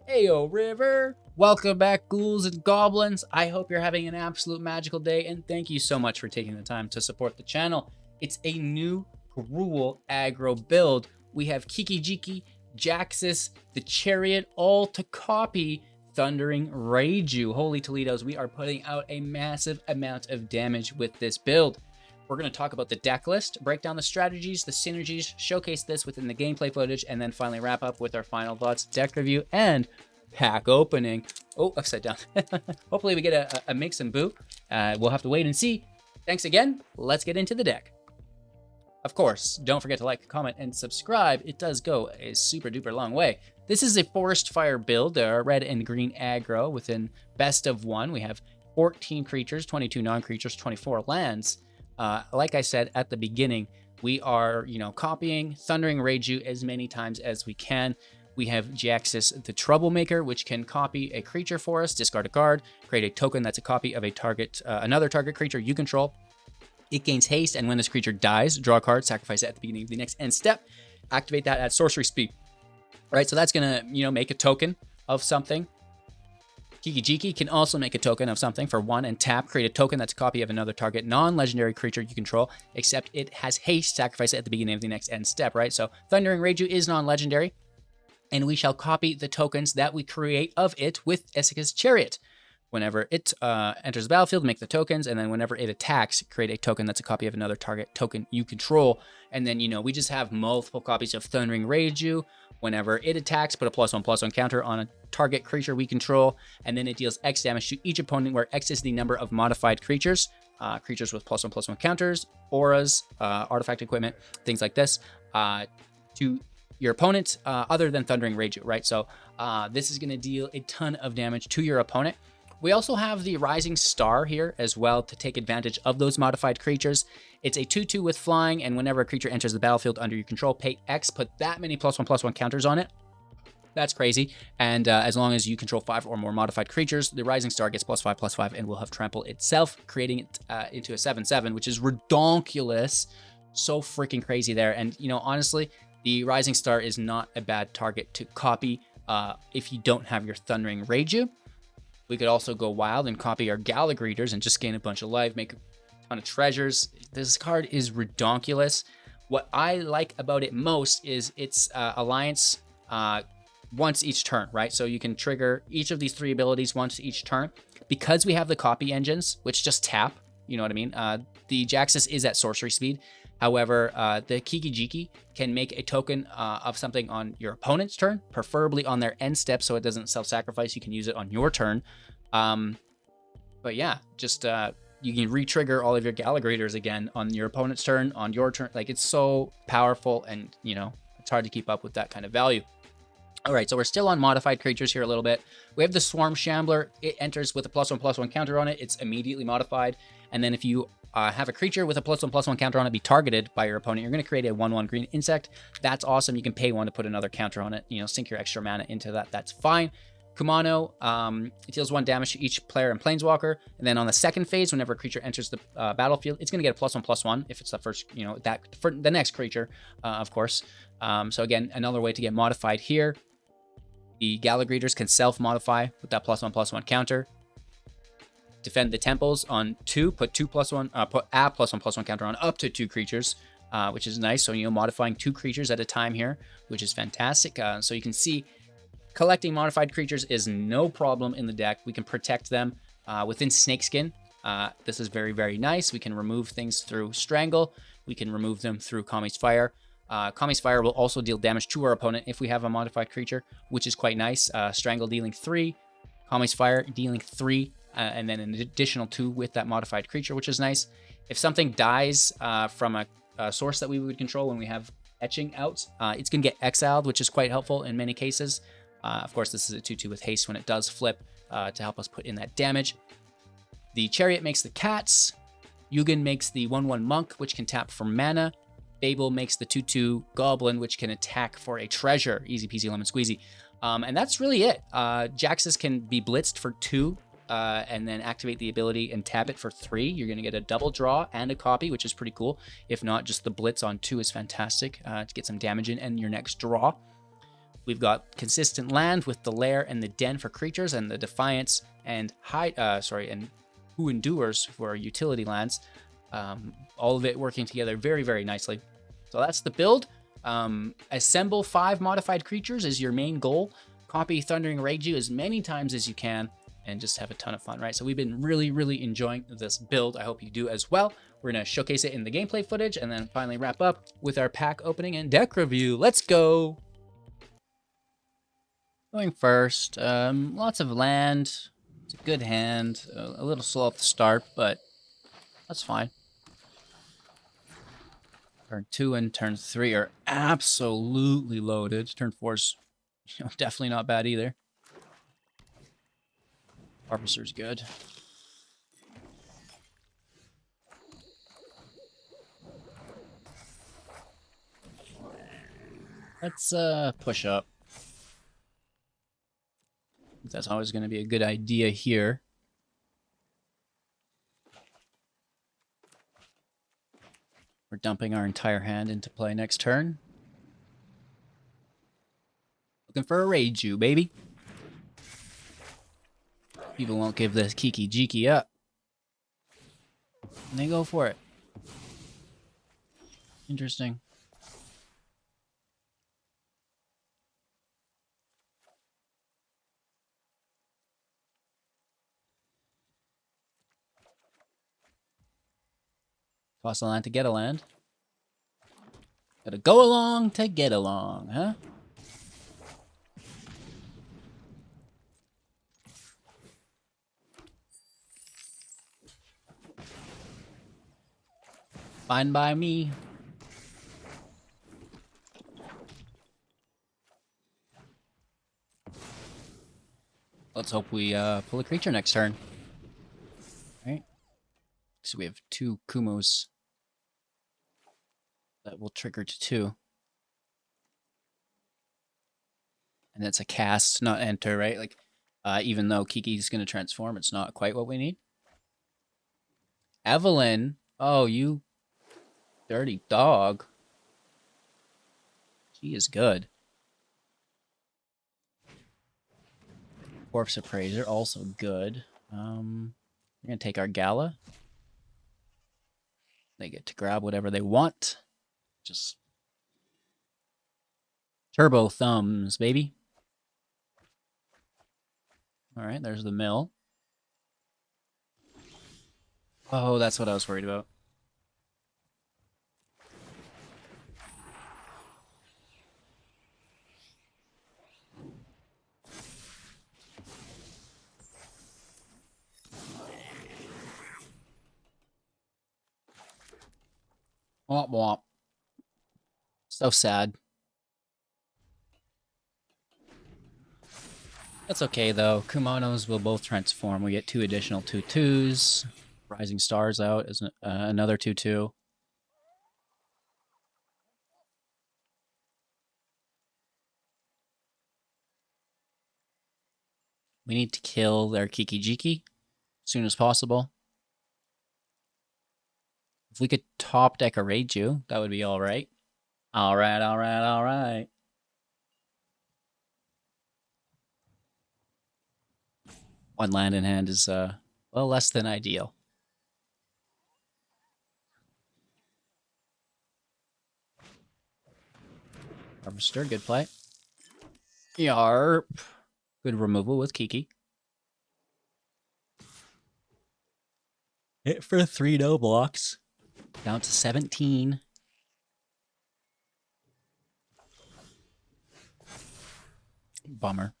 Heyo, River! Welcome back, ghouls and goblins. I hope you're having an absolute magical day, and thank you so much for taking the time to support the channel. It's a new Gruul Aggro build. We have Kiki-Jiki, Jaxus, the Chariot, all to copy Thundering Reiju. Holy Toledos, we are putting out a massive amount of damage with this build. We're going to talk about the deck list, break down the strategies, the synergies, showcase this within the gameplay footage, and then finally wrap up with our final thoughts, deck review, and pack opening. Oh, upside down. Hopefully we get a mix and boo. We'll have to wait and see. Thanks again. Let's get into the deck. Of course, don't forget to like, comment, and subscribe. It does go a super duper long way. This is a forest fire build, red and green aggro within best of one. We have 14 creatures, 22 non-creatures, 24 lands. Like I said at the beginning, we are, copying Thundering Reiju as many times as we can. We have Jaxus the Troublemaker, which can copy a creature for us, discard a card, create a token that's a copy of a target, another target creature you control. It gains haste, and when this creature dies, draw a card, sacrifice it at the beginning of the next end step, activate that at sorcery speed. All right, so that's gonna, make a token of something. Kiki-Jiki can also make a token of something for 1 and tap, create a token that's a copy of another target non-legendary creature you control, except it has haste, sacrifice it at the beginning of the next end step, right? So Thundering Reiju is non-legendary, and we shall copy the tokens that we create of it with Essica's Chariot. Whenever it enters the battlefield, make the tokens, and then whenever it attacks, create a token that's a copy of another target token you control. And then, we just have multiple copies of Thundering Reiju. Whenever it attacks, put a +1/+1 counter on a target creature we control, and then it deals X damage to each opponent, where X is the number of modified creatures, creatures with +1/+1 counters, auras, artifact equipment, things like this, to your opponent, other than Thundering Reiju, right? So this is going to deal a ton of damage to your opponent. We also have the Rising Star here as well to take advantage of those modified creatures. It's a 2/2 with flying, and whenever a creature enters the battlefield under your control, pay X, put that many +1/+1 counters on it. That's crazy. And as long as you control 5 or more modified creatures, the Rising Star gets +5/+5 and will have trample itself, creating it into a 7/7, which is redonkulous. So freaking crazy there. And, honestly, the Rising Star is not a bad target to copy if you don't have your Thundering Reiju. We could also go wild and copy our Galagreeters and just gain a bunch of life, make a ton of treasures. This card is redonkulous. What I like about it most is its alliance once each turn, right? So you can trigger each of these 3 abilities once each turn. Because we have the copy engines, which just tap, you know what I mean? The Jaxus is at sorcery speed. However, the Kiki-Jiki can make a token of something on your opponent's turn, preferably on their end step, so it doesn't self-sacrifice. You can use it on your turn. But yeah, just you can re-trigger all of your Galagreeters again on your opponent's turn, on your turn. Like, it's so powerful, and, it's hard to keep up with that kind of value. All right, so we're still on modified creatures here a little bit. We have the Swarm Shambler. It enters with a +1/+1 counter on it. It's immediately modified. And then if you have a creature with a +1/+1 counter on it be targeted by your opponent, you're going to create a 1/1 green insect. That's awesome. You can pay 1 to put another counter on it. Sink your extra mana into that. That's fine. Kumano, it deals 1 damage to each player and Planeswalker. And then on the second phase, whenever a creature enters the battlefield, it's going to get a +1/+1 if it's the first, that for the next creature, of course. So again, another way to get modified here. The Galagreeters can self-modify with that +1/+1 counter. Defend the temples on 2, put a +1/+1 counter on up to 2 creatures, which is nice. So, modifying 2 creatures at a time here, which is fantastic. So you can see collecting modified creatures is no problem in the deck. We can protect them within Snakeskin. This is very, very nice. We can remove things through Strangle. We can remove them through Kami's Fire. Kami's Fire will also deal damage to our opponent if we have a modified creature, which is quite nice. Strangle dealing 3, Kami's Fire dealing 3, and then an additional 2 with that modified creature, which is nice. If something dies from a source that we would control when we have Etching out, it's going to get exiled, which is quite helpful in many cases. Of course, this is a 2/2 with haste when it does flip to help us put in that damage. The Chariot makes the cats. Yugen makes the 1/1 monk, which can tap for mana. Babel makes the 2/2 goblin, which can attack for a treasure. Easy peasy lemon squeezy. And that's really it. Jaxus can be blitzed for 2 and then activate the ability and tap it for 3. You're going to get a double draw and a copy, which is pretty cool. If not, just the blitz on 2 is fantastic to get some damage in and your next draw. We've got consistent land with the lair and the den for creatures, and the defiance and and who endures for utility lands. All of it working together very, very nicely. So that's the build. Assemble 5 modified creatures is your main goal. Copy Thundering Reiju as many times as you can, and just have a ton of fun, right? So we've been really, really enjoying this build. I hope you do as well. We're going to showcase it in the gameplay footage and then finally wrap up with our pack opening and deck review. Let's go! Going first, lots of land. It's a good hand. A little slow at the start, but that's fine. Turn 2 and turn 3 are absolutely loaded. Turn 4's definitely not bad either. Harvester's good. Let's push up. That's always going to be a good idea here. We're dumping our entire hand into play next turn. Looking for a Reiju, baby. People won't give this Kiki Jiki up. And they go for it. Interesting. Toss a land to get a land. Gotta go along to get along, huh? Fine by me. Let's hope we pull a creature next turn. All right. So we have 2 Kumos that will trigger to 2. And that's a cast, not enter, right? Like, even though Kiki's going to transform, it's not quite what we need. Evelyn. Oh, you dirty dog. She is good. Corpse Appraiser, also good. We're going to take our Gala. They get to grab whatever they want. Just turbo thumbs, baby. All right, there's the mill. Oh, that's what I was worried about. Womp womp. So sad. That's okay, though. Kumonos will both transform. We get 2 additional 2/2s. Rising Stars out is another 2/2. We need to kill their Kiki Jiki as soon as possible. If we could top deck a Reiju, that would be alright. Alright, alright, alright. One land in hand is, well, less than ideal. Harvester, good play. Yarp. Good removal with Kiki. Hit for 3 no blocks. Down to 17. Bummer.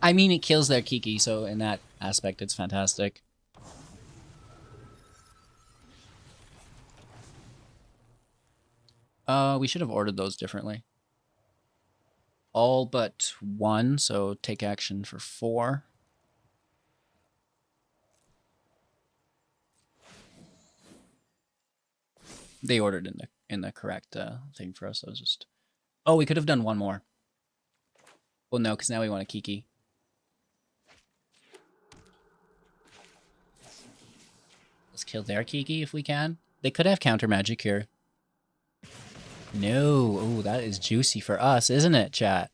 I mean, it kills their Kiki, so in that aspect, it's fantastic. We should have ordered those differently. All but 1, so take action for 4. They ordered in the correct thing for us. I was just... Oh, we could have done 1 more. Well, no, because now we want a Kiki. Let's kill their Kiki if we can. They could have counter magic here. No. Oh, that is juicy for us, isn't it, chat?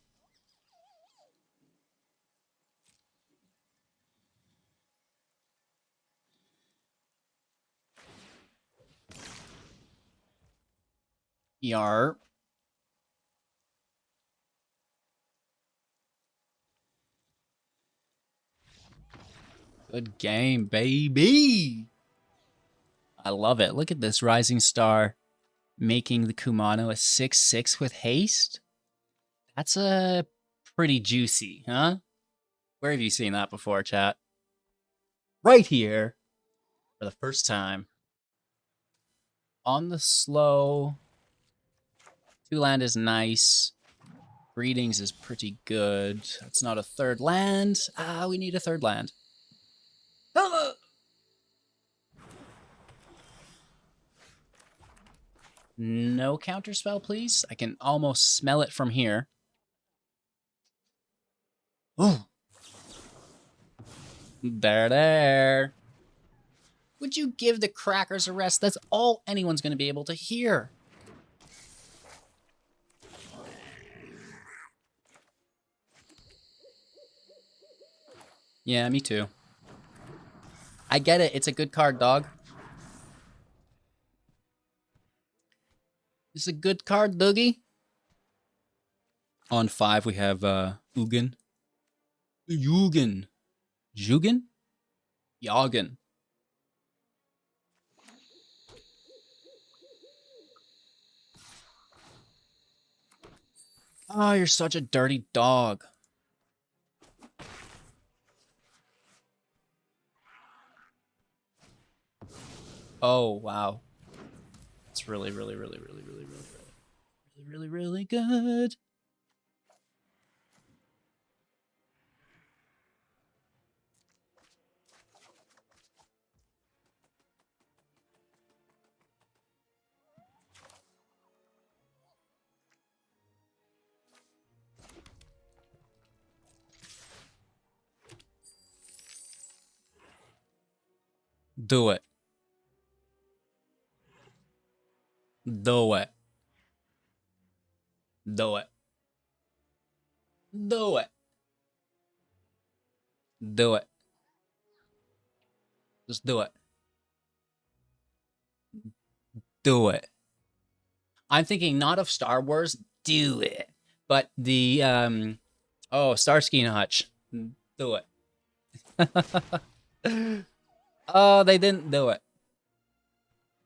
Yar. Good game, baby. I love it. Look at this Rising Star making the Kumano a 6/6 with haste. That's a pretty juicy, huh? Where have you seen that before, chat? Right here for the first time. On the slow. 2-land is nice. Greetings is pretty good. That's not a third land. We need a third land. No counterspell, please. I can almost smell it from here. Oh. There. Would you give the crackers a rest? That's all anyone's going to be able to hear. Yeah, me too. I get it. It's a good card, dog. It's a good card, Dougie. On 5, we have Ugin. Yugen. Jugen? Yagen. Oh, you're such a dirty dog. Oh, wow. It's really good. Do it. Do it. Do it. Do it. Do it. Just do it. Do it. I'm thinking not of Star Wars, do it. But the Starsky and Hutch. Do it. Oh, they didn't do it.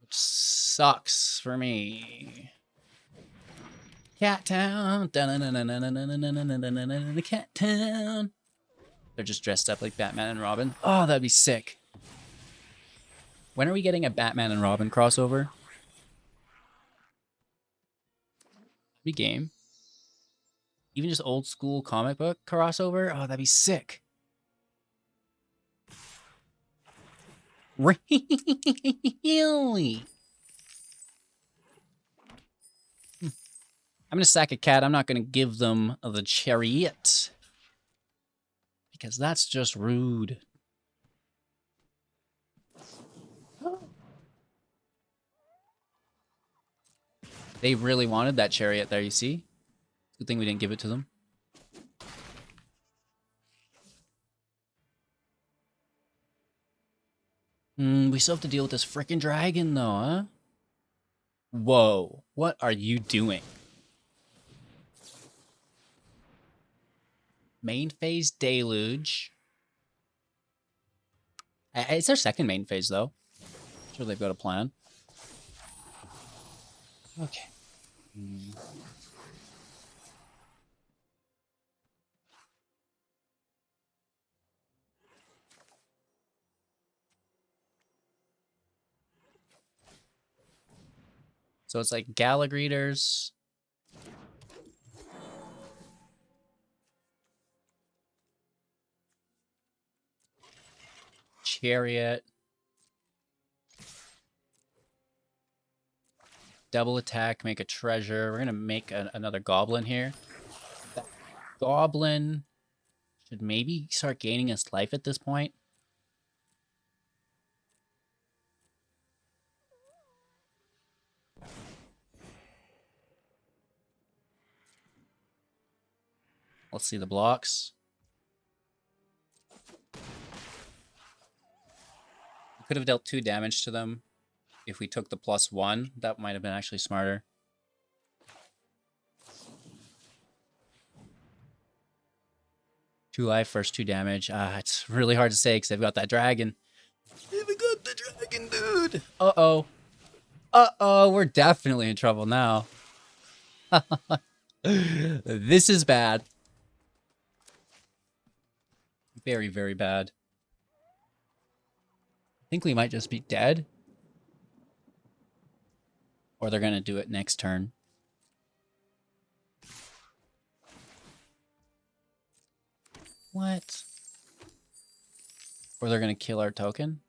Which sucks for me. Cat Town. Cat Town. They're just dressed up like Batman and Robin. Oh, that'd be sick. When are we getting a Batman and Robin crossover? Be game. Even just old school comic book crossover? Oh, that'd be sick. Really? I'm gonna sack a cat. I'm not gonna give them the chariot. Because that's just rude. They really wanted that chariot there, you see? Good thing we didn't give it to them. We still have to deal with this frickin' dragon, though, huh? Whoa. What are you doing? Main phase Deluge. It's their second main phase, though. I'm sure they've got a plan. Okay. So it's like Galagreeters. Chariot. Double attack, make a treasure. We're going to make another goblin here. That goblin should maybe start gaining its life at this point. Let's see the blocks. We could have dealt 2 damage to them if we took the +1. That might have been actually smarter. Two life, first 2 damage. It's really hard to say because they've got that dragon. They've got the dragon, dude. Uh-oh. Uh-oh, we're definitely in trouble now. This is bad. Very, very bad. I think we might just be dead. Or they're going to do it next turn. What? Or they're going to kill our token?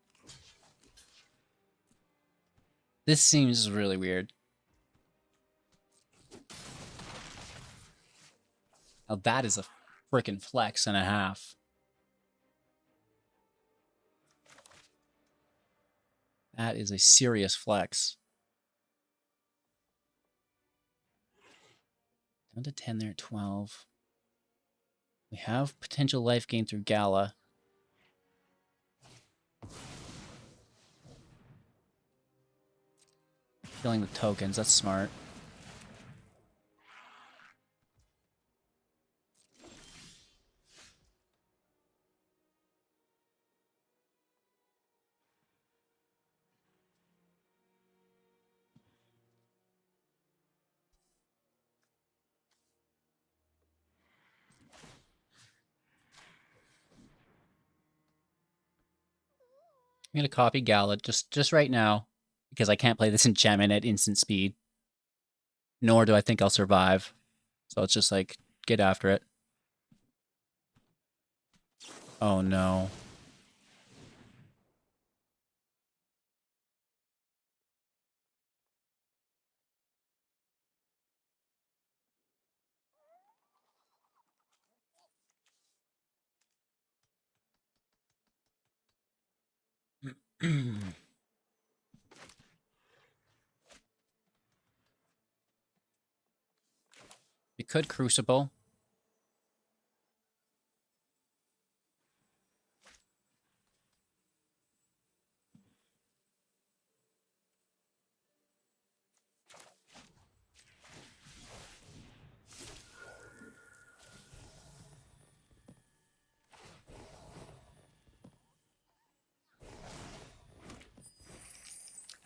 This seems really weird. Now that is a frickin' flex and a half. That is a serious flex. Down to 10 there at 12. We have potential life gain through Gala. Killing the tokens, that's smart. I'm gonna copy Gala just right now because I can't play this enchantment at instant speed. Nor do I think I'll survive. So it's just like, get after it. Oh no. We could Crucible.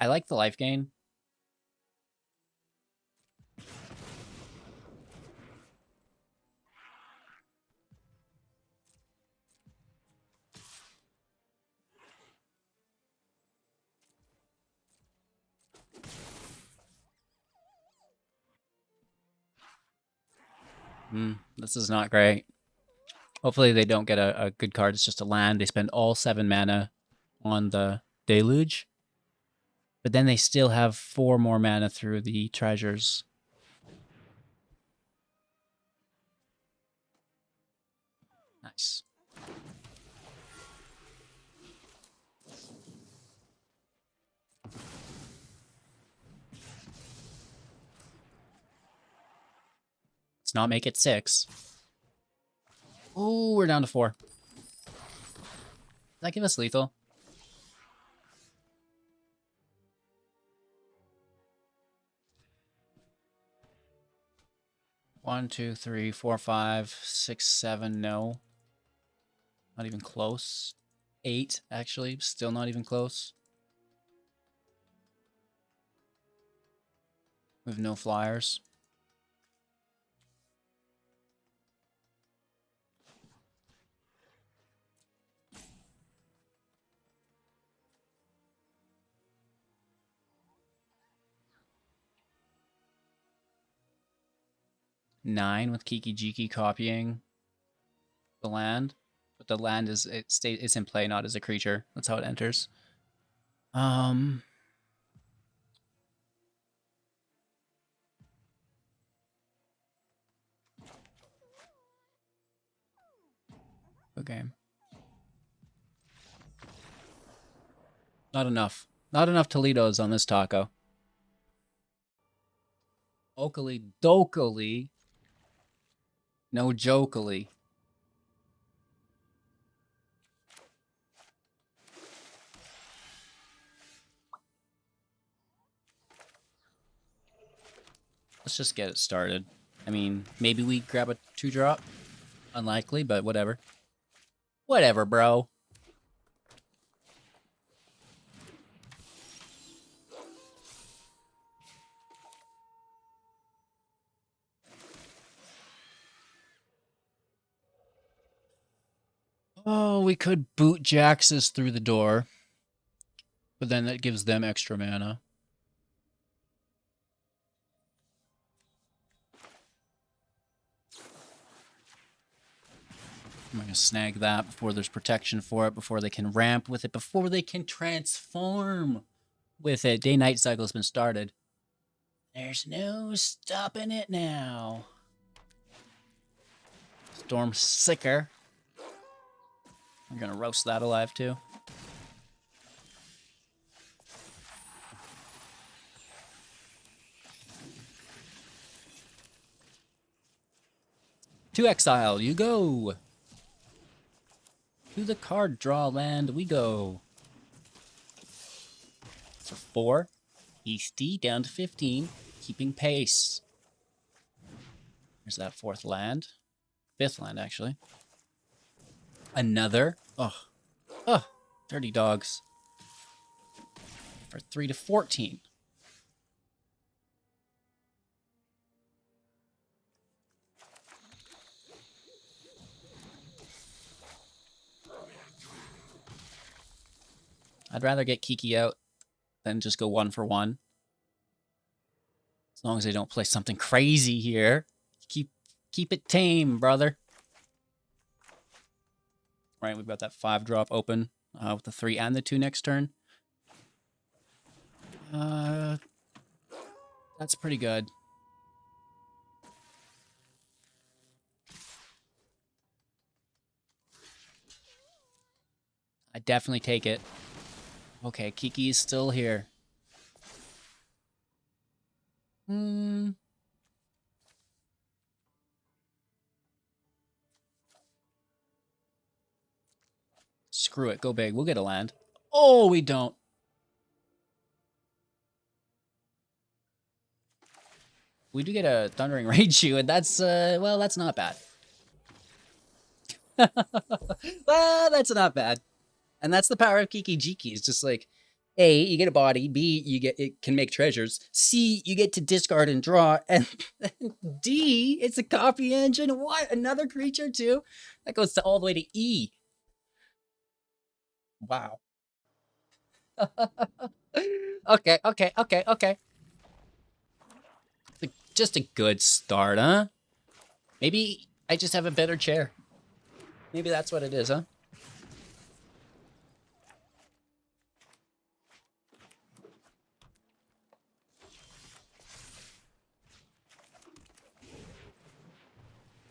I like the life gain. This is not great. Hopefully they don't get a good card. It's just a land. They spend all 7 mana on the Deluge. But then they still have 4 more mana through the treasures. Nice. Let's not make it 6. Oh, we're down to 4. Does that give us lethal? One, 2, 3, 4, 5, 6, 7. No. Not even close. 8, actually. Still not even close. We have no flyers. Nine with Kiki Jiki copying the land. But the land is it's in play, not as a creature. That's how it enters. Okay. Not enough. Not enough Toledos on this taco. Oakley Dokily. No jokely. Let's just get it started. I mean, maybe we grab a 2-drop. Unlikely, but whatever. Whatever, bro. Oh, we could boot Jax's through the door. But then that gives them extra mana. I'm going to snag that before there's protection for it, before they can ramp with it, before they can transform with it. Day-night cycle has been started. There's no stopping it now. Storm Sicker. I'm going to roast that alive too. To exile, you go. To the card draw land, we go. For 4. Hasty down to 15, keeping pace. There's that 4th land. 5th land, actually. Another. Oh, dirty dogs. For 3 to 14. I'd rather get Kiki out than just go 1 for 1. As long as they don't play something crazy here. Keep it tame, brother. Right, we've got that 5-drop open with the 3 and the 2 next turn. That's pretty good. I definitely take it. Okay, Kiki is still here. Screw it, go big. We'll get a land. Oh, we don't. We do get a Thundering Raichu, and that's, well, that's not bad. Well, that's not bad. And that's the power of Kiki Jiki. It's just like, A, you get a body. B, it can make treasures. C, you get to discard and draw. And D, it's a copy engine. What? Another creature too? That goes all the way to E. Wow. Okay. Just a good start, huh? Maybe I just have a better chair. Maybe that's what it is, huh?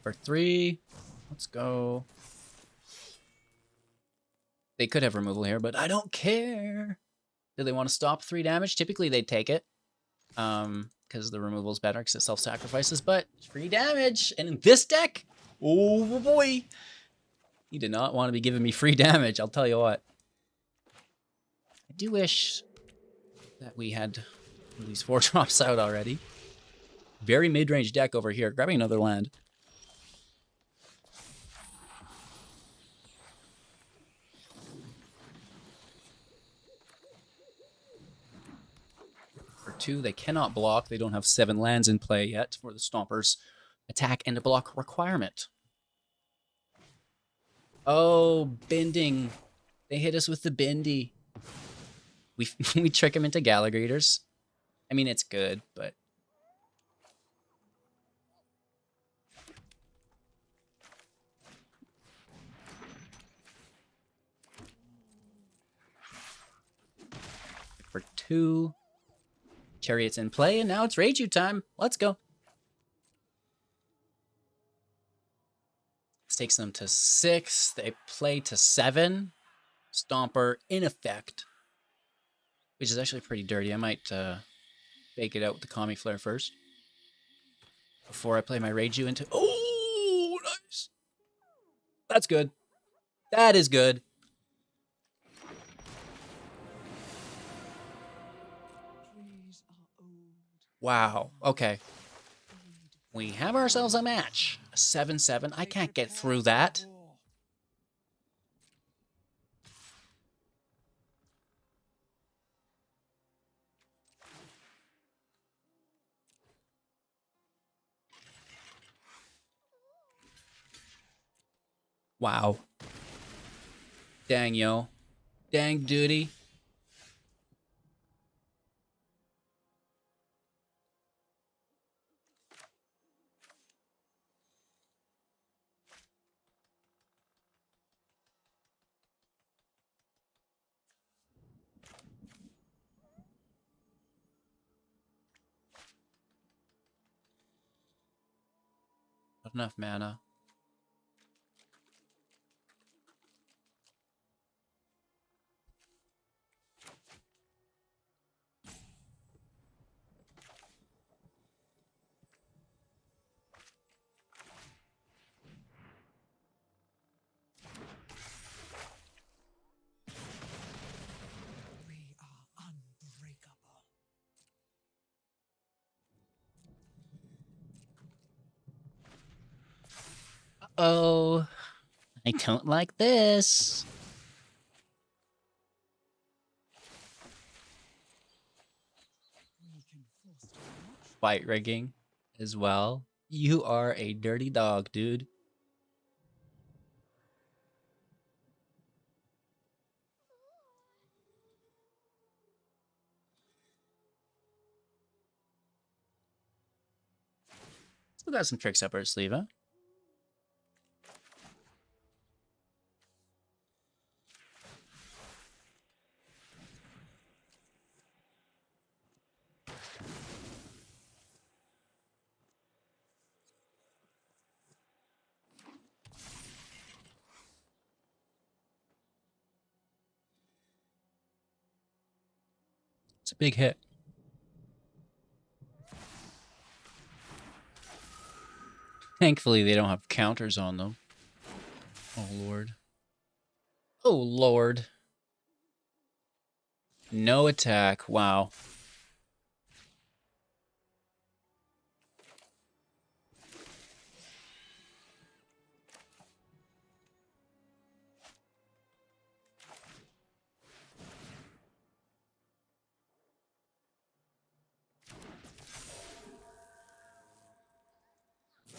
For 3. Let's go. They could have removal here, but I don't care. Do they want to stop 3 damage? Typically, they'd take it. Because the removal's better because it self-sacrifices, but free damage. And in this deck, oh boy. You did not want to be giving me free damage, I'll tell you what. I do wish that we had these 4 drops out already. Very mid-range deck over here. Grabbing another land. For 2, they cannot block. They don't have 7 lands in play yet for the Stompers' attack and a block requirement. Oh, bending. They hit us with the bendy. We trick them into Gallagrators. I mean, it's good, but... For 2. Chariot's in play, and now it's Raichu time. Let's go. This takes them to 6. They play to 7. Stomper in effect. Which is actually pretty dirty. I might bake it out with the Kami Flare first. Before I play my Raichu into... Oh, That's good. That is good. Wow. Okay. We have ourselves a match. A 7-7. I can't get through that. Wow. Dang, yo. Dang, duty. Not enough mana. Oh, I don't like this. Fight rigging as well. You are a dirty dog, dude. Still got some tricks up her sleeve, huh? It's a big hit. Thankfully, they don't have counters on them. Oh, Lord. Oh, Lord. No attack. Wow.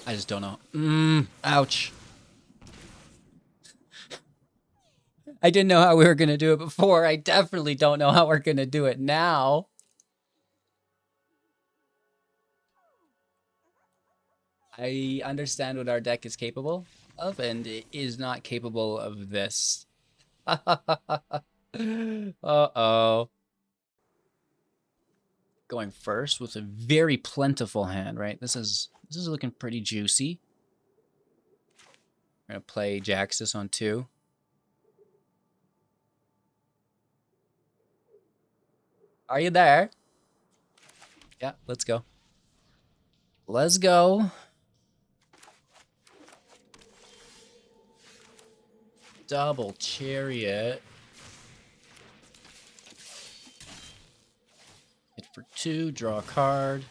I just don't know. Ouch. I didn't know how we were going to do it before. I definitely don't know how we're going to do it now. I understand what our deck is capable of, and it is not capable of this. Uh-oh. Going first with a very plentiful hand, right? This is looking pretty juicy. We're gonna play Jaxus on 2. Are you there? Yeah, let's go. Let's go. Double Chariot. Hit for 2, draw a card.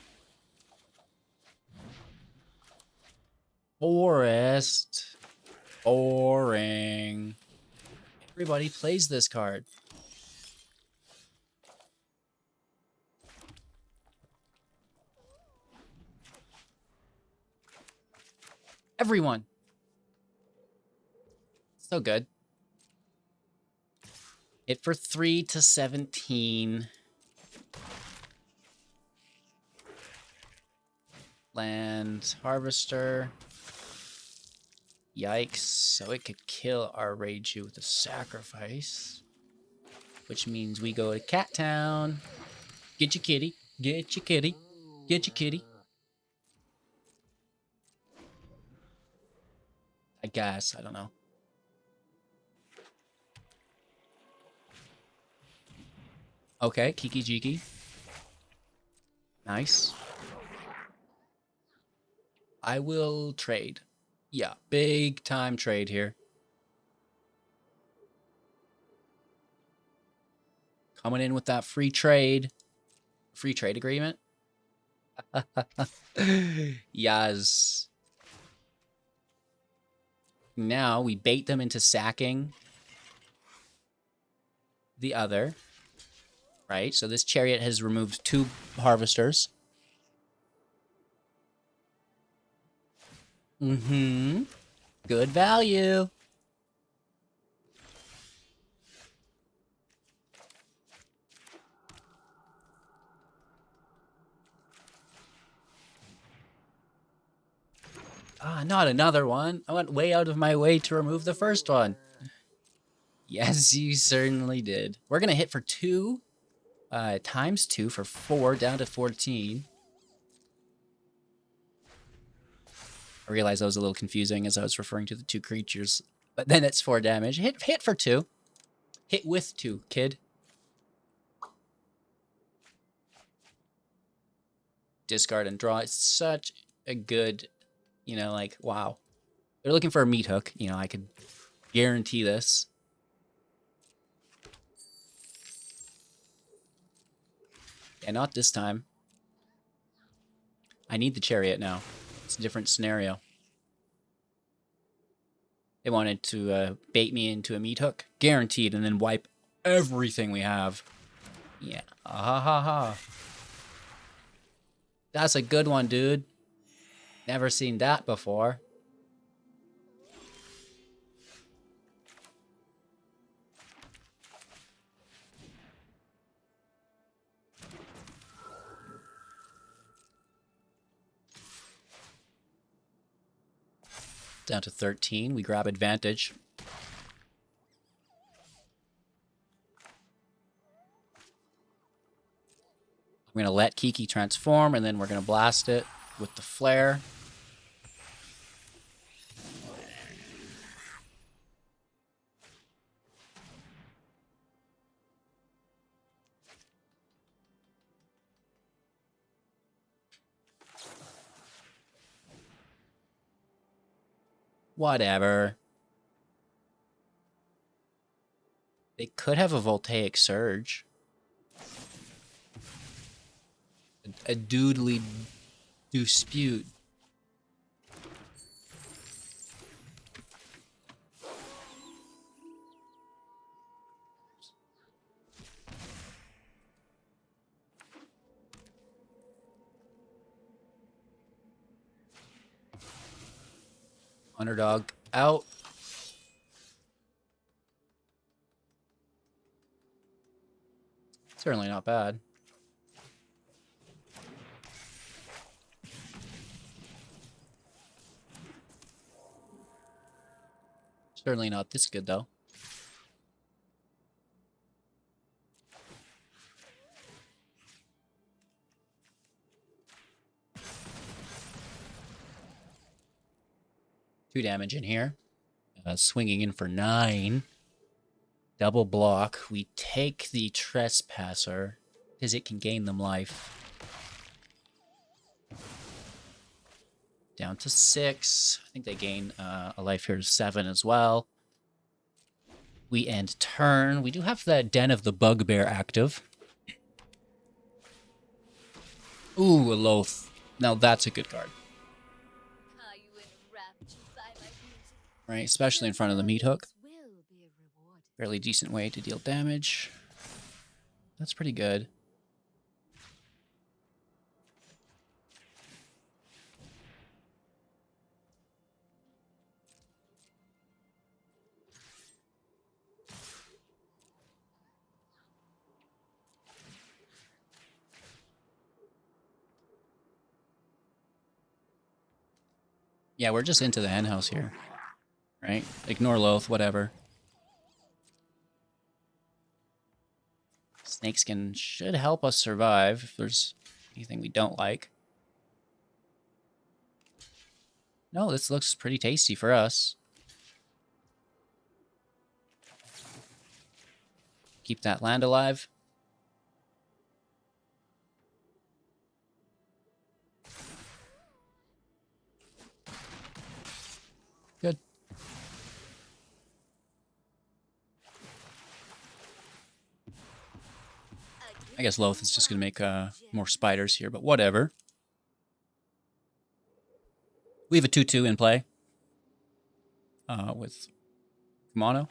Forest. Boring. Everybody plays this card. Everyone. So good. Hit for 3 to 17. Land Harvester. Yikes. So it could kill our Reiju with a sacrifice. Which means we go to Cat Town. Get your kitty. Get your kitty. Get your kitty. I guess. I don't know. Okay, Kiki Jiki. Nice. I will trade. Yeah, big time trade here. Coming in with that free trade agreement. Yes. Now we bait them into sacking the other. Right? So this chariot has removed 2 harvesters. Mm-hmm. Good value. Ah, not another one. I went way out of my way to remove the first one. Yes, you certainly did. We're going to hit for 2. Times 2 for 4, down to 14. I realized that was a little confusing as I was referring to the 2 creatures. But then it's 4 damage. Hit for 2. Hit with 2, kid. Discard and draw. It's such a good, you know, like, wow. They're looking for a meat hook. You know, I could guarantee this. And not this time. I need the chariot now. It's a different scenario. They wanted to bait me into a meat hook. Guaranteed, and then wipe everything we have. Yeah. Ah, ha, ha, ha. That's a good one, dude. Never seen that before. Down to 13. We grab advantage. I'm going to let Kiki transform, and then we're going to blast it with the flare. Whatever. They could have a voltaic surge. A doodly dispute. Underdog out. Certainly not bad. Certainly not this good, though. Two damage in here. Swinging in for 9. Double block. We take the trespasser because it can gain them life. Down to 6. I think they gain a life here to 7 as well. We end turn. We do have the Den of the Bugbear active. Ooh, a Loath. Now that's a good card. Right, especially in front of the meat hook. Fairly decent way to deal damage. That's pretty good. Yeah, we're just into the henhouse here. Right? Ignore Loath, whatever. Snakeskin should help us survive if there's anything we don't like. No, this looks pretty tasty for us. Keep that land alive. Good. I guess Loth is just going to make more spiders here, but whatever. We have a 2/2 in play with Kumano.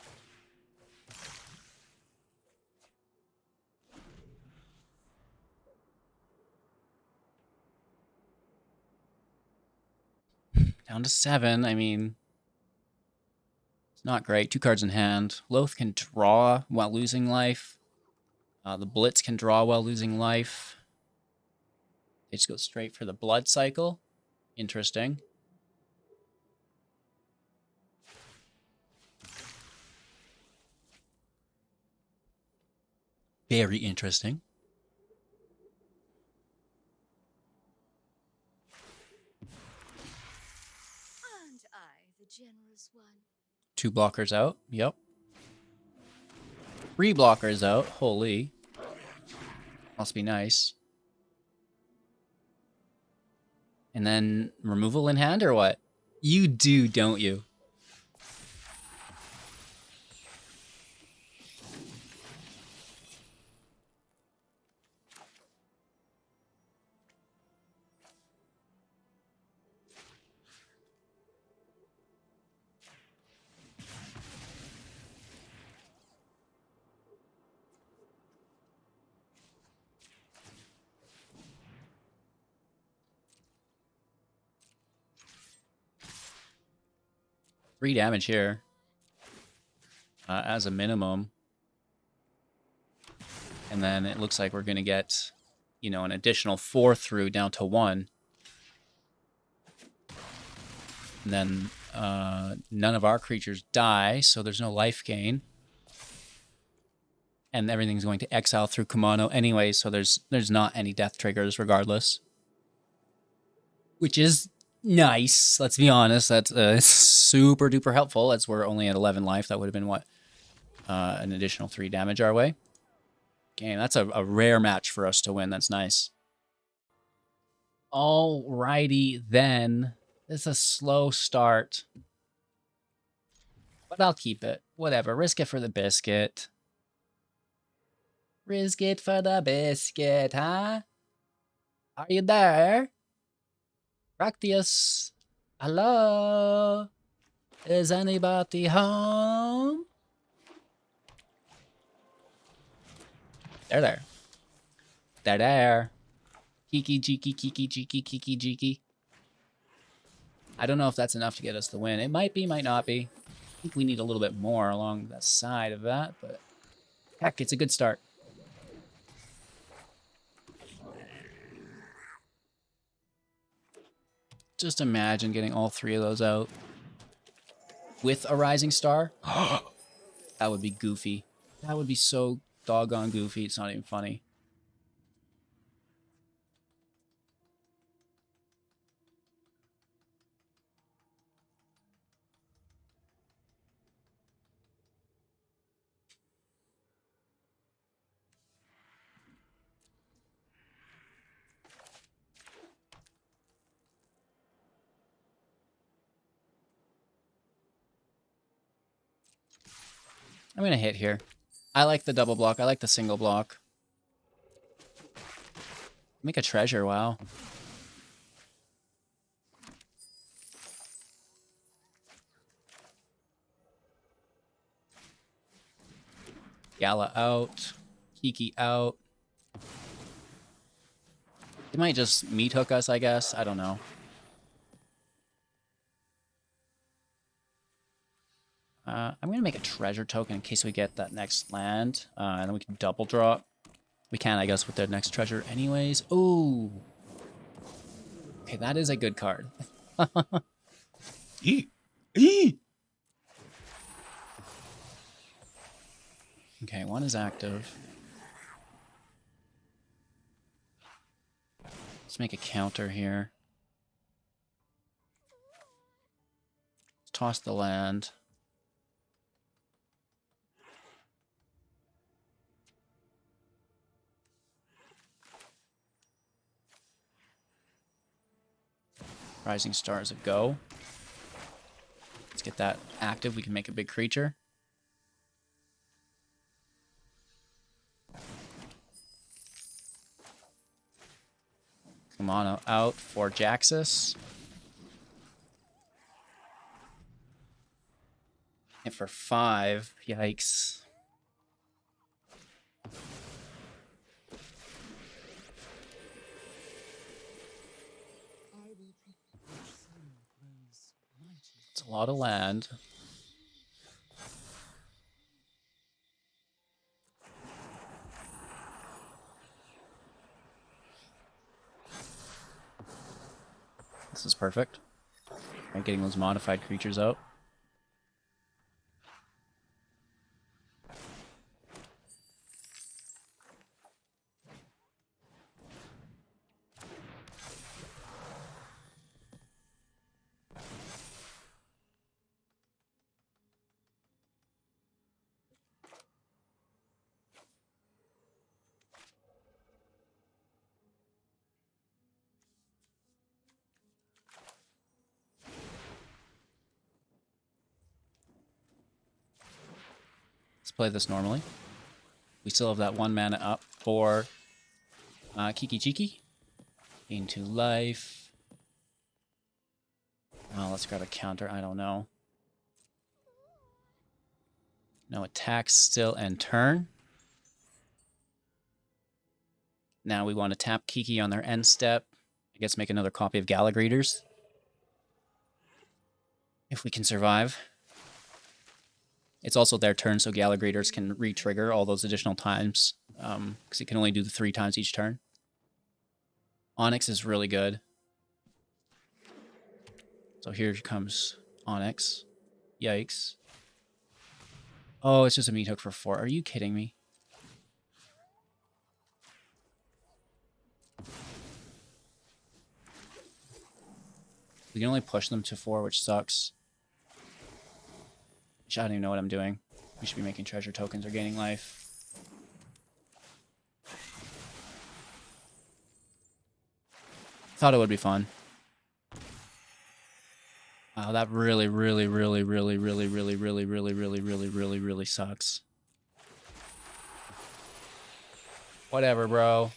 Down to 7. I mean, it's not great. 2 cards in hand. Loth can draw while losing life. The Blitz can draw while losing life. They just go straight for the blood cycle. Interesting. Very interesting. Aren't I the generous one? 2 blockers out. Yep. 3 blockers out. Holy. Must be nice. And then removal in hand or what? You do, don't you? Three damage here. As a minimum. And then it looks like we're going to get, you know, an additional 4 through down to 1. And then none of our creatures die, so there's no life gain. And everything's going to exile through Kumano anyway, so there's not any death triggers regardless. Which is nice, let's be honest. That's super duper helpful. As we're only at 11 life, that would have been what? An additional 3 damage our way. Okay, that's a rare match for us to win. That's nice. Alrighty then. It's a slow start. But I'll keep it. Whatever. Risk it for the biscuit. Risk it for the biscuit, huh? Are you there? Practice. Hello? Is anybody home? They're there. They're there. Kiki, jiki, kiki, jiki, kiki, jiki. I don't know if that's enough to get us the win. It might be, might not be. I think we need a little bit more along the side of that, but heck, it's a good start. Just imagine getting all 3 of those out with a rising star. That would be goofy. That would be so doggone goofy. It's not even funny. I'm going to hit here. I like the double block. I like the single block. Make a treasure, wow. Gala out. Kiki out. They might just meat hook us, I guess. I don't know. I'm going to make a treasure token in case we get that next land. And then we can double drop. We can, I guess, with the next treasure anyways. Ooh. Okay, that is a good card. Okay, 1 is active. Let's make a counter here. Let's toss the land. Rising Star is a go. Let's get that active. We can make a big creature. Mono out for Jaxus. And for 5, yikes. It's a lot of land. This is perfect. I'm getting those modified creatures out. Let's play this normally. We still have that 1 mana up for Kiki Chiki. Gain 2 life. Oh, let's grab a counter. I don't know. No attacks still and turn. Now we want to tap Kiki on their end step. I guess make another copy of Galagreators. If we can survive. It's also their turn, so Galagreators can re-trigger all those additional times. Because it can only do the 3 times each turn. Onyx is really good. So here comes Onyx. Yikes. Oh, it's just a meat hook for 4. Are you kidding me? We can only push them to 4, which sucks. I don't even know what I'm doing. We should be making treasure tokens or gaining life. Thought it would be fun. Wow, that really sucks. Whatever, bro.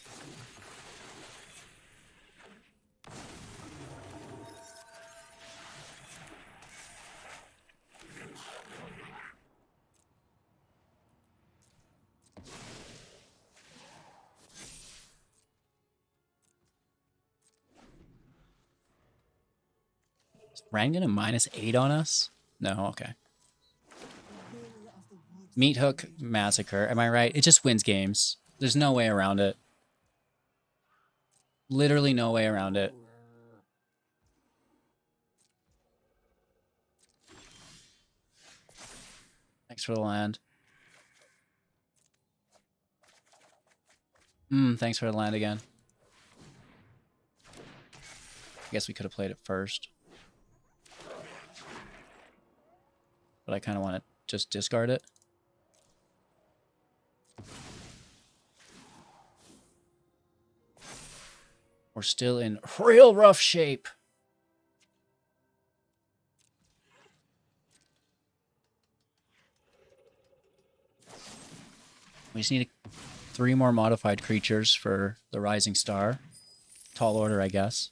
Is Rangden a -8 on us? No, okay. Meat Hook Massacre. Am I right? It just wins games. There's no way around it. Literally no way around it. Thanks for the land. Thanks for the land again. I guess we could have played it first. But I kind of want to just discard it. We're still in real rough shape. We just need 3 more modified creatures for the Rising Star. Tall order, I guess.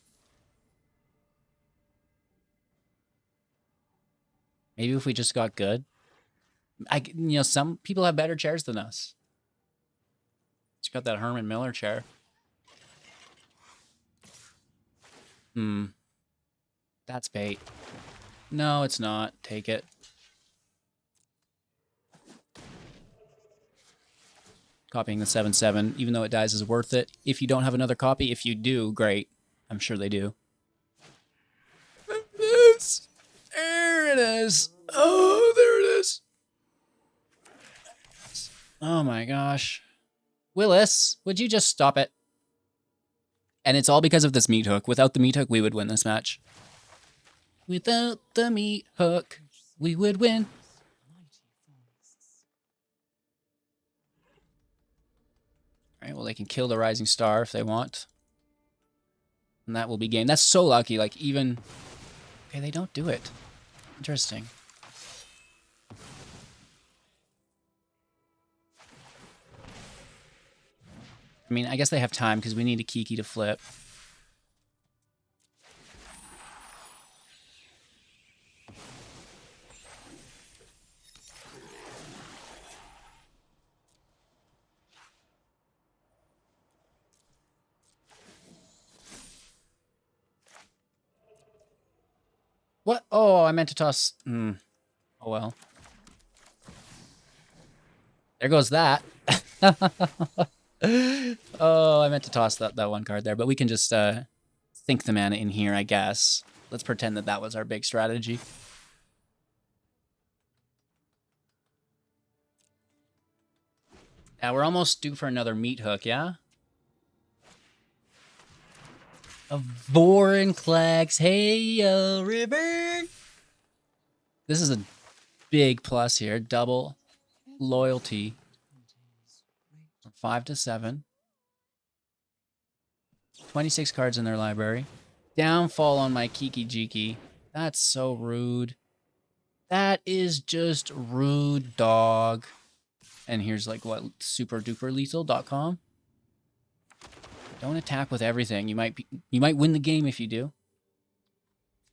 Maybe if we just got good. Some people have better chairs than us. It's got that Herman Miller chair. That's bait. No, it's not. Take it. Copying the 7/7, even though it dies, is worth it. If you don't have another copy, if you do, great. I'm sure they do. There it is. Oh, there it is. Oh my gosh. Willis, would you just stop it? And it's all because of this meat hook. Without the meat hook, we would win this match. Without the meat hook, we would win. Alright, well, they can kill the Rising Star if they want. And that will be game. That's so lucky. Like, even... Okay, they don't do it. Interesting. I mean, I guess they have time because we need a Kiki to flip. What? Oh, I meant to toss. Oh, well. There goes that. Oh, I meant to toss that one card there, but we can just sink the mana in here, I guess. Let's pretend that was our big strategy. Now we're almost due for another meat hook, yeah? A Vorinclex, hey river. This is a big plus here. Double loyalty from 5 to 7. 26 cards in their library. Downfall on my Kiki Jiki. That's so rude. That is just rude, dog. And here's like what, superduperlethal.com. Don't attack with everything. You might win the game if you do.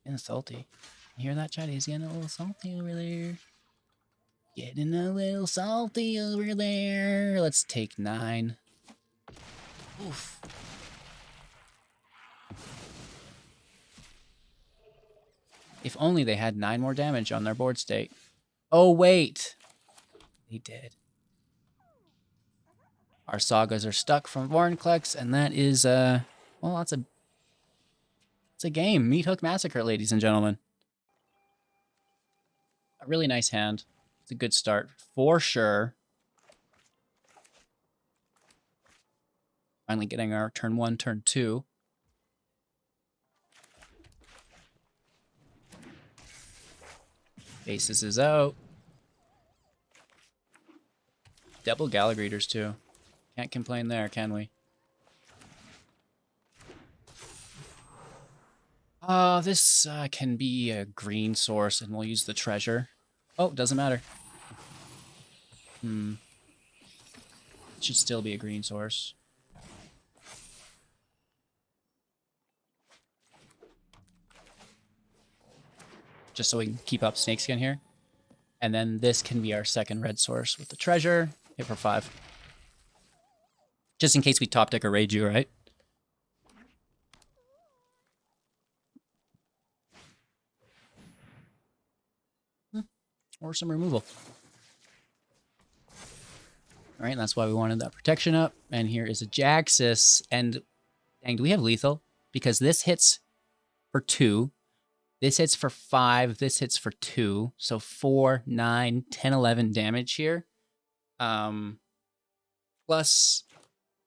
Getting salty. You hear that, chat? He's getting a little salty over there. Getting a little salty over there. Let's take 9. Oof. If only they had 9 more damage on their board state. Oh, wait. They did. Our sagas are stuck from Vorinclex, and that is, well, it's a game. Meat Hook Massacre, ladies and gentlemen. A really nice hand. It's a good start, for sure. Finally getting our turn 1, turn 2. Basis is out. Double Gallagreators, too. Can't complain there, can we? This can be a green source, and we'll use the treasure. Oh, doesn't matter. It should still be a green source. Just so we can keep up Snakeskin here. And then this can be our second red source with the treasure. Hit for 5. Just in case we top deck a Reiju, right? Or some removal. All right, that's why we wanted that protection up. And here is a Jaxus. And dang, do we have lethal? Because this hits for 2. This hits for 5. This hits for 2. So 4, 9, 10, 11 damage here. Plus,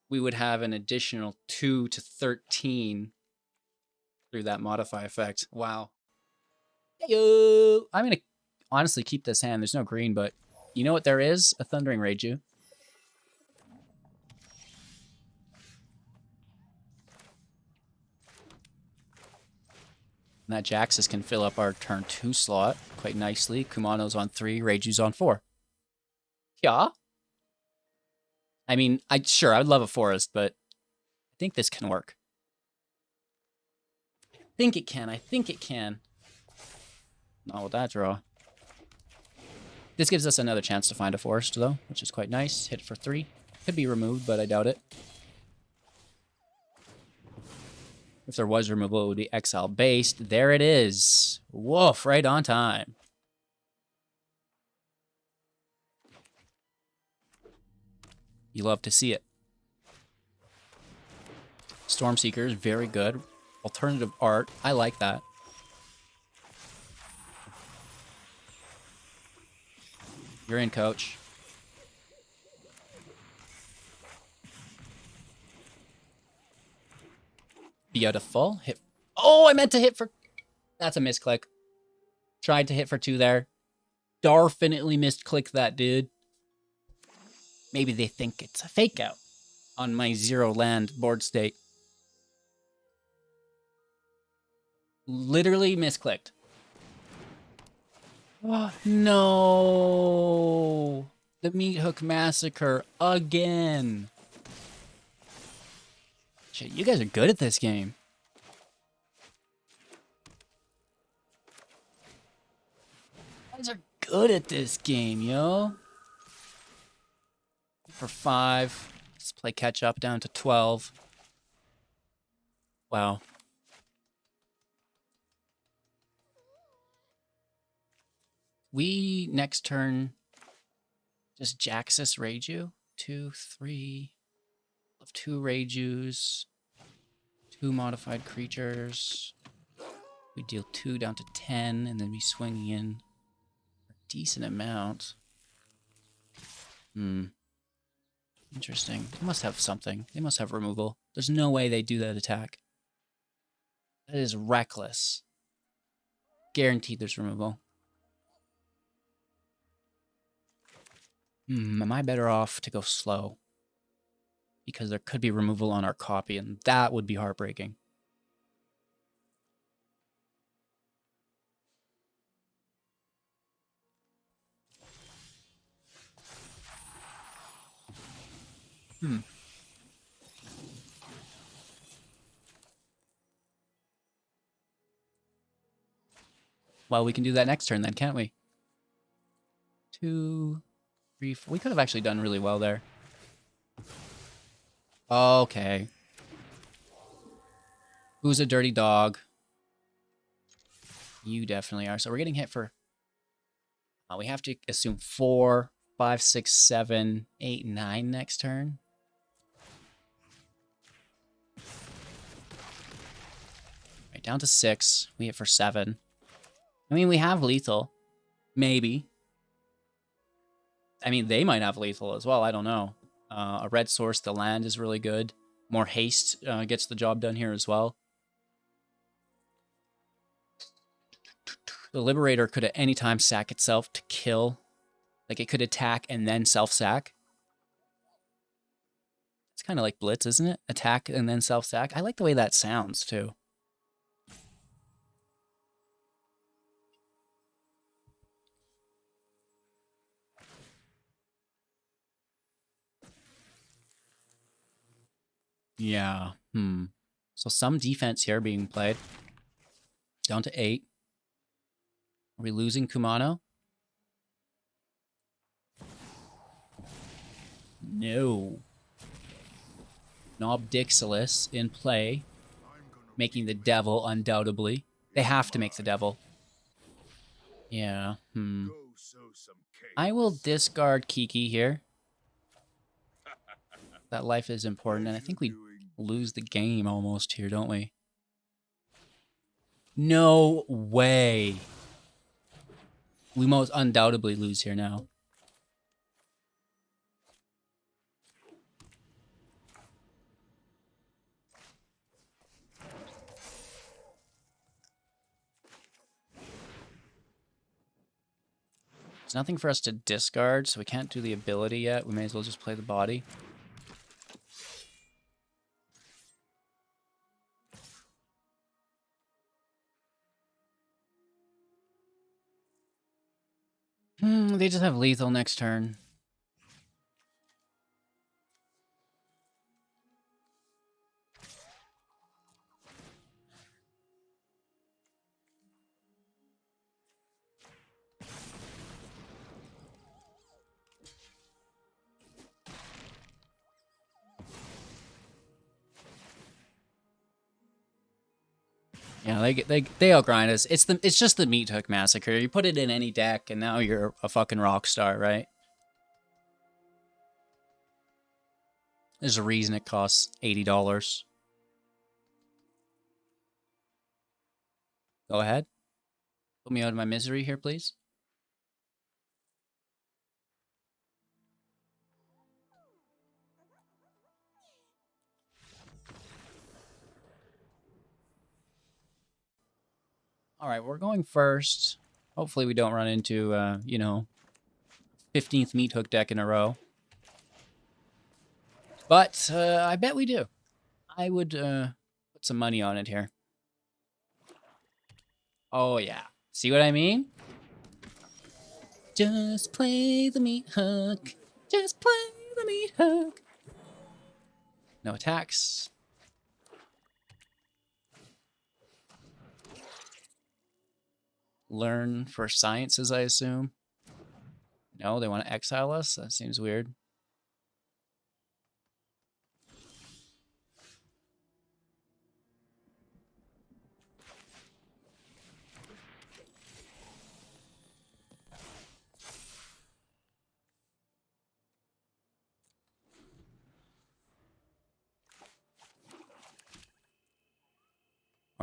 we would have an additional 2 to 13 through that modify effect. Wow. Hey-yo! I'm going to honestly keep this hand. There's no green, but you know what there is? A Thundering Reiju. And that Jaxus can fill up our turn 2 slot quite nicely. Kumano's on 3, Reiju's on 4. Yeah. I mean, I'd love a forest, but I think this can work. I think it can. Not with that draw. This gives us another chance to find a forest, though, which is quite nice. Hit for 3. Could be removed, but I doubt it. If there was removal, it would be exile-based. There it is. Woof, right on time. You love to see it. Stormseeker is very good. Alternative art. I like that. You're in, coach. Beautiful. Hit. Oh, I meant to hit for... That's a misclick. Tried to hit for 2 there. Definitely misclick that, dude. Maybe they think it's a fake out on my 0 land board state. Literally misclicked. Oh, no. The Meat Hook Massacre again. Shit, you guys are good at this game. You guys are good at this game, yo. For 5. Let's play catch up down to 12. Wow. we next turn just Jaxus Reiju. 2, 3 of 2 Reijus, 2 modified creatures. We deal 2 down to 10, and then we swing in a decent amount. Interesting. They must have something. They must have removal. There's no way they do that attack. That is reckless. Guaranteed there's removal. Am I better off to go slow? Because there could be removal on our copy, and that would be heartbreaking. Well, we can do that next turn then, can't we? 2, 3, 4. We could have actually done really well there. Okay. Who's a dirty dog? You definitely are. So we're getting hit for... we have to assume 4, 5, 6, 7, 8, 9 next turn. Right, down to 6. We hit for 7. I mean, we have lethal. Maybe. I mean, they might have lethal as well. I don't know. A red source, the land is really good. More haste gets the job done here as well. The Liberator could at any time sack itself to kill. Like, it could attack and then self-sack. It's kind of like Blitz, isn't it? Attack and then self-sack. I like the way that sounds, too. Yeah. So some defense here being played. Down to 8. Are we losing Kumano? No. Nobdixilus in play. Making the devil, undoubtedly. They have to make the devil. Yeah. I will discard Kiki here. That life is important, and I think we lose the game almost here, don't we? No way. We most undoubtedly lose here now. There's nothing for us to discard, so we can't do the ability yet. We may as well just play the body. They just have lethal next turn. Yeah, they outgrind us. It's just the Meat Hook Massacre. You put it in any deck, and now you're a fucking rock star, right? There's a reason it costs $80. Go ahead. Put me out of my misery here, please. All right, we're going first. Hopefully we don't run into, you know, 15th Meat Hook deck in a row. But I bet we do. I would put some money on it here. Oh, yeah. See what I mean? Just play the Meat Hook. Just play the Meat Hook. No attacks. Learn for sciences, I assume. No, they want to exile us? That seems weird.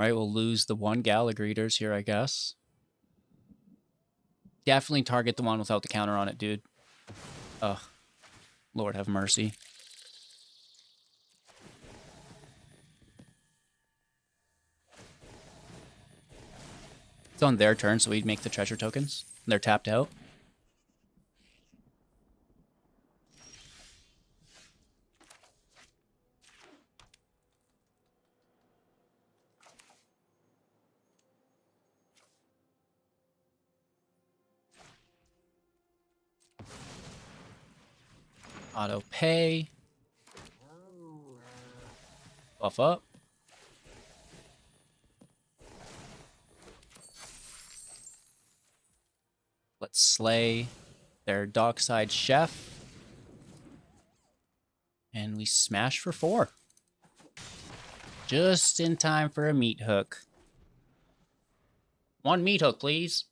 Alright, we'll lose the one Gala Greeters here, I guess. Definitely target the one without the counter on it, dude. Ugh. Lord have mercy. It's on their turn, so we'd make the treasure tokens. They're tapped out. Auto pay. Buff up. Let's slay their dockside chef. And we smash for 4. Just in time for a meat hook. 1 meat hook, please.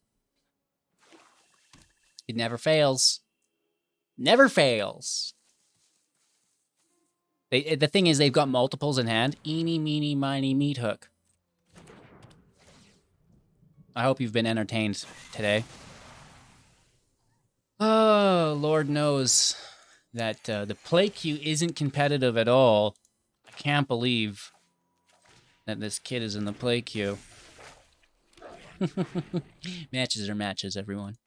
It never fails. Never fails. The thing is, they've got multiples in hand. Eeny, meeny, miny, meat hook. I hope you've been entertained today. Oh, Lord knows that the play queue isn't competitive at all. I can't believe that this kid is in the play queue. Matches are matches, everyone.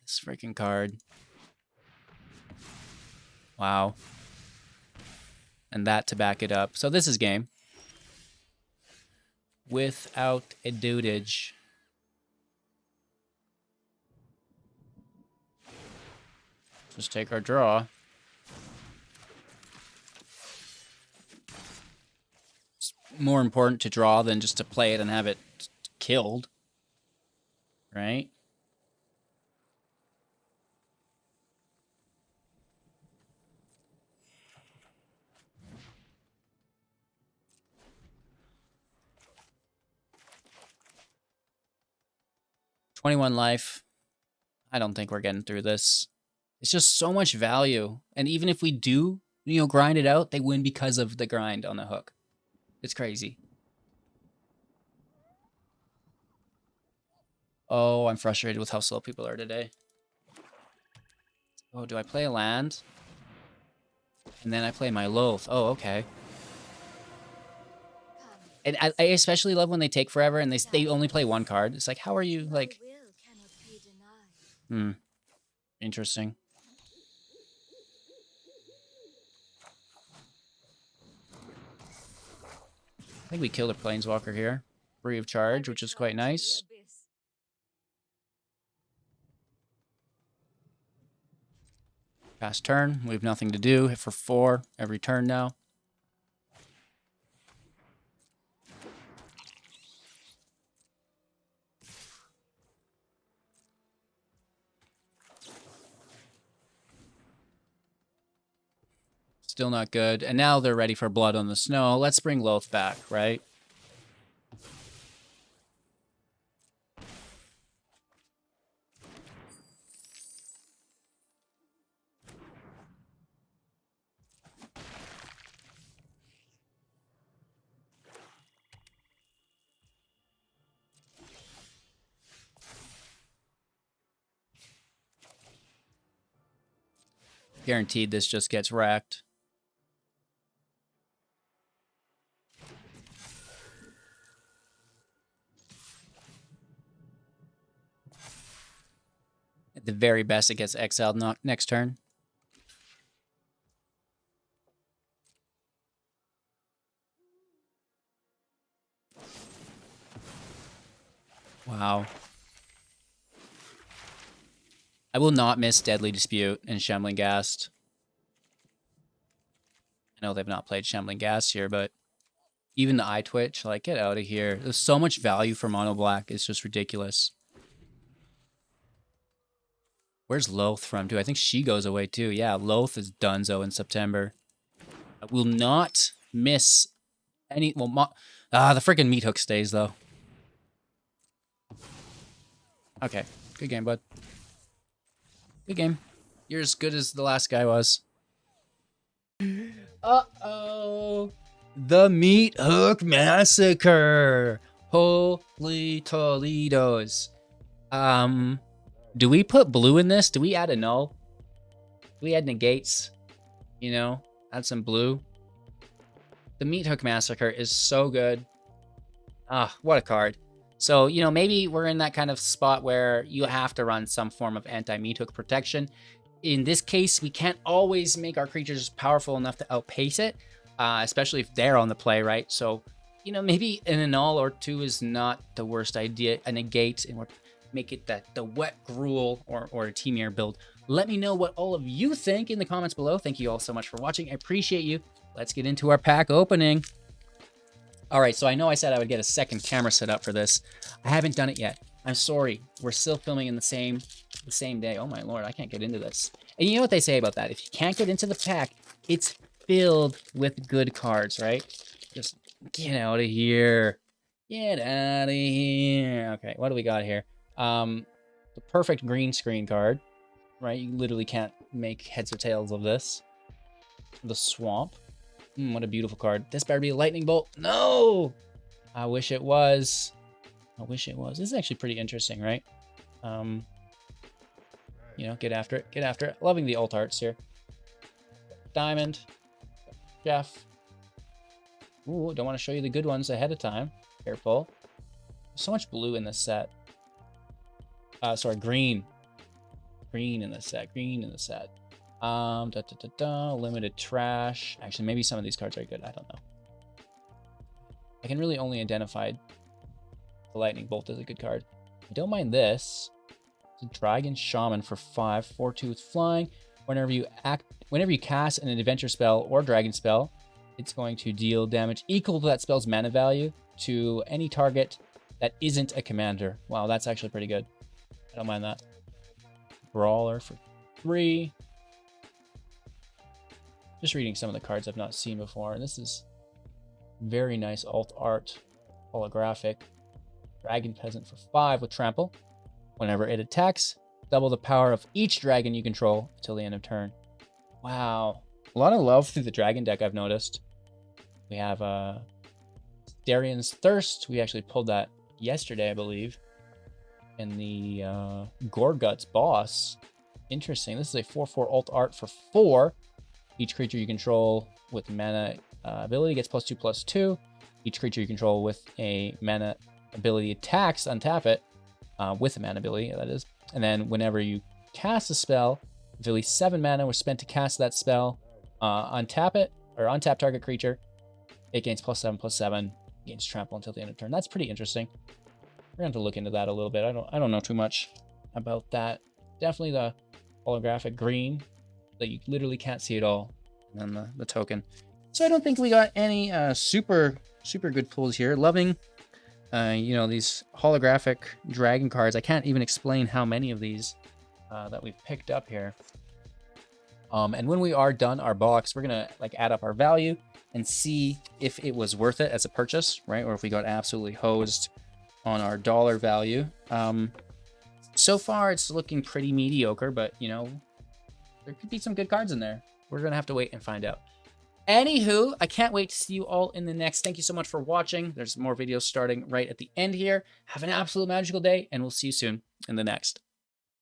This freaking card. Wow. And that to back it up. So this is game. Without a dudage. Just take our draw. It's more important to draw than just to play it and have it killed. Right? $21 life. I don't think we're getting through this. It's just so much value. And even if we do, grind it out, they win because of the grind on the hook. It's crazy. Oh, I'm frustrated with how slow people are today. Oh, do I play a land? And then I play my Loath. Oh, okay. And I especially love when they take forever and they only play 1 card. It's like, how are you, like... Interesting. I think we killed a Planeswalker here. Free of charge, which is quite nice. Past turn. We have nothing to do. Hit for 4 every turn now. Still not good. And now they're ready for Blood on the Snow. Let's bring Loath back, right? Guaranteed this just gets wrecked. At the very best, it gets exiled next turn. Wow. I will not miss Deadly Dispute and Shambling Ghast. I know they've not played Shambling Ghast here, but even the Eye Twitch, like, get out of here. There's so much value for Mono Black. It's just ridiculous. Where's Loath from, too? I think she goes away, too. Yeah, Loath is donezo in September. I will not miss any... Well, the freaking Meat Hook stays, though. Okay. Good game, bud. Good game. You're as good as the last guy was. Uh-oh. The Meat Hook Massacre. Holy Toledos. Do we put blue in this? Do we add a null? Do we add negates? You know, add some blue. The Meat Hook Massacre is so good. Ah, what a card. So, you know, maybe we're in that kind of spot where you have to run some form of anti-meat hook protection. In this case, we can't always make our creatures powerful enough to outpace it, especially if they're on the play, right? So, you know, maybe an annul or two is not the worst idea. A negate and make it the wet Gruul or a Team build. Let me know what all of you think in the comments below. Thank you all so much for watching. I appreciate you. Let's get into our pack opening. All right, so I know I said I would get a second camera set up for this. I haven't done it yet. I'm sorry. We're still filming in the same day. Oh my lord, I can't get into this. And you know what they say about that? If you can't get into the pack, it's filled with good cards, right? Just get out of here. Get out of here. Okay, what do we got here? The perfect green screen card, right? You literally can't make heads or tails of this. The Swamp. What a beautiful card. This better be a lightning bolt. No! I wish it was. I wish it was. This is actually pretty interesting, right? You know, get after it. Get after it. Loving the alt arts here. Diamond. Jeff. Ooh, don't want to show you the good ones ahead of time. Careful. There's so much blue in this set. Sorry, green. Green in the set. Green in the set. Limited trash. Actually, maybe some of these cards are good. I don't know. I can really only identify the Lightning Bolt as a good card. I don't mind this. It's a Dragon Shaman for 5, 4/2 with flying. Whenever you cast an adventure spell or dragon spell, it's going to deal damage equal to that spell's mana value to any target that isn't a commander. Wow, that's actually pretty good. I don't mind that. Brawler for 3. Just reading some of the cards I've not seen before. And this is very nice alt art, holographic. Dragon Peasant for 5 with trample. Whenever it attacks, double the power of each dragon you control until the end of turn. Wow. A lot of love through the dragon deck, I've noticed. We have Darian's Thirst. We actually pulled that yesterday, I believe. And the Gorguts boss. Interesting. This is a 4/4 alt art for 4. Each creature you control with mana ability gets +2/+2. Each creature you control with a mana ability attacks, untap it with a mana ability, that is. And then whenever you cast a spell, if at least 7 mana was spent to cast that spell, untap it, or untap target creature, it gains +7/+7, gains trample until the end of turn. That's pretty interesting. We're going to have to look into that a little bit. I don't know too much about that. Definitely the holographic green that you literally can't see at all, and then the token. So I don't think we got any super good pulls here. Loving you know, these holographic dragon cards. I can't even explain how many of these that we've picked up here. And when we are done our box, we're gonna like add up our value and see if it was worth it as a purchase, right? Or if we got absolutely hosed on our dollar value. So far it's looking pretty mediocre, but you know, there could be some good cards in there. We're gonna have to wait and find out. Anywho, I can't wait to see you all in the next. Thank you so much for watching. There's more videos starting right at the end here. Have an absolute magical day, and we'll see you soon in the next.